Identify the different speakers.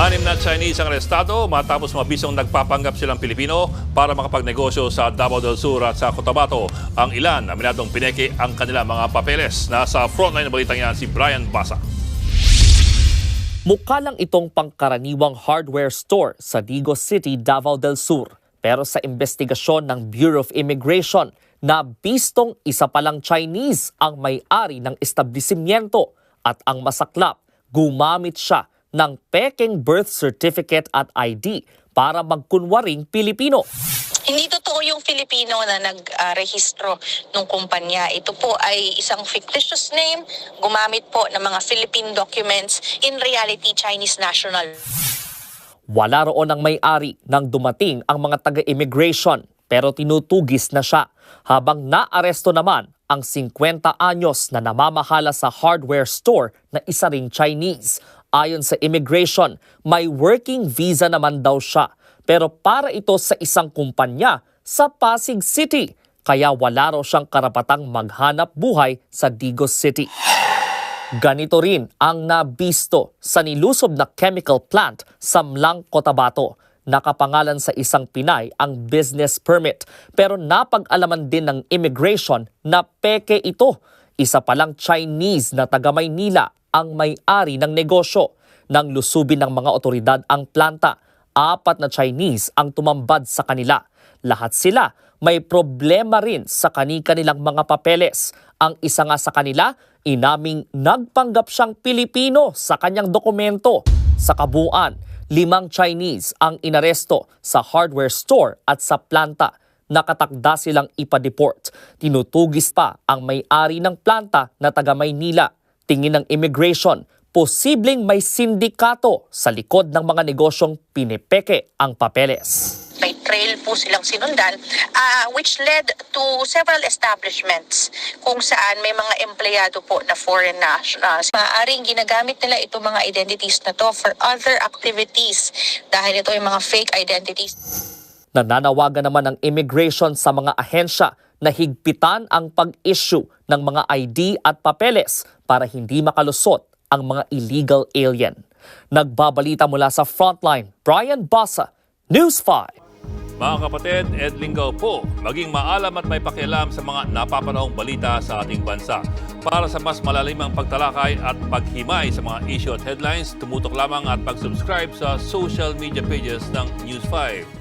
Speaker 1: Anim na Chinese ang arestado matapos mabisong nagpapanggap silang Pilipino para makapagnegosyo sa Davao del Sur at sa Cotabato. Ang ilan, aminadong pineke ang kanilang mga papeles. Nasa frontline na balitang yan si Brian Basa.
Speaker 2: Mukha lang itong pangkaraniwang hardware store sa Digos City, Davao del Sur. Pero sa investigasyon ng Bureau of Immigration, nabistong isa palang Chinese ang may-ari ng establishmento at ang masaklap, gumamit siya ng pekeng birth certificate at ID para magkunwaring Pilipino.
Speaker 3: Hindi totoo yung Filipino na nagrehistro ng kumpanya. Ito po ay isang fictitious name, gumamit po ng mga Philippine documents, in reality Chinese national.
Speaker 2: Wala roon ang may-ari nang dumating ang mga taga-immigration pero tinutugis na siya habang naaresto naman ang 50 anyos na namamahala sa hardware store na isa ring Chinese. Ayon sa immigration, may working visa naman daw siya pero para ito sa isang kumpanya sa Pasig City kaya wala raw siyang karapatang maghanap buhay sa Digos City. Ganito rin ang nabisto sa nilusob na chemical plant sa Mlang, Cotabato. Nakapangalan sa isang Pinay ang business permit pero napag-alaman din ng immigration na peke ito. Isa palang Chinese na taga Maynila ang may-ari ng negosyo. Nang lusubin ng mga otoridad ang planta, 4 na Chinese ang tumambad sa kanila. Lahat sila may problema rin sa kani-kanilang mga papeles. Ang isa nga sa kanila, inaming nagpanggap siyang Pilipino sa kanyang dokumento. Sa kabuuan, 5 Chinese ang inaresto sa hardware store at sa planta. Nakatakda silang ipa-deport. Tinutugis pa ang may-ari ng planta na taga Maynila. Tingin ng immigration, posibleng may sindikato sa likod ng mga negosyong pinipeke ang papeles.
Speaker 3: May trail po silang sinundan which led to several establishments kung saan may mga empleyado po na foreign nationals. Maaaring ginagamit nila itong mga identities na to for other activities dahil ito yung mga fake identities.
Speaker 2: Nananawagan naman ng immigration sa mga ahensya na higpitan ang pag-issue ng mga ID at papeles para hindi makalusot ang mga illegal alien. Nagbabalita mula sa Frontline, Brian Basa, News 5.
Speaker 1: Mga kapatid, Ed Lingaw po, maging maalam at may pakialam sa mga napapanahong balita sa ating bansa. Para sa mas malalimang pagtalakay at paghimay sa mga issue at headlines, tumutok lamang at pag-subscribe sa social media pages ng News 5.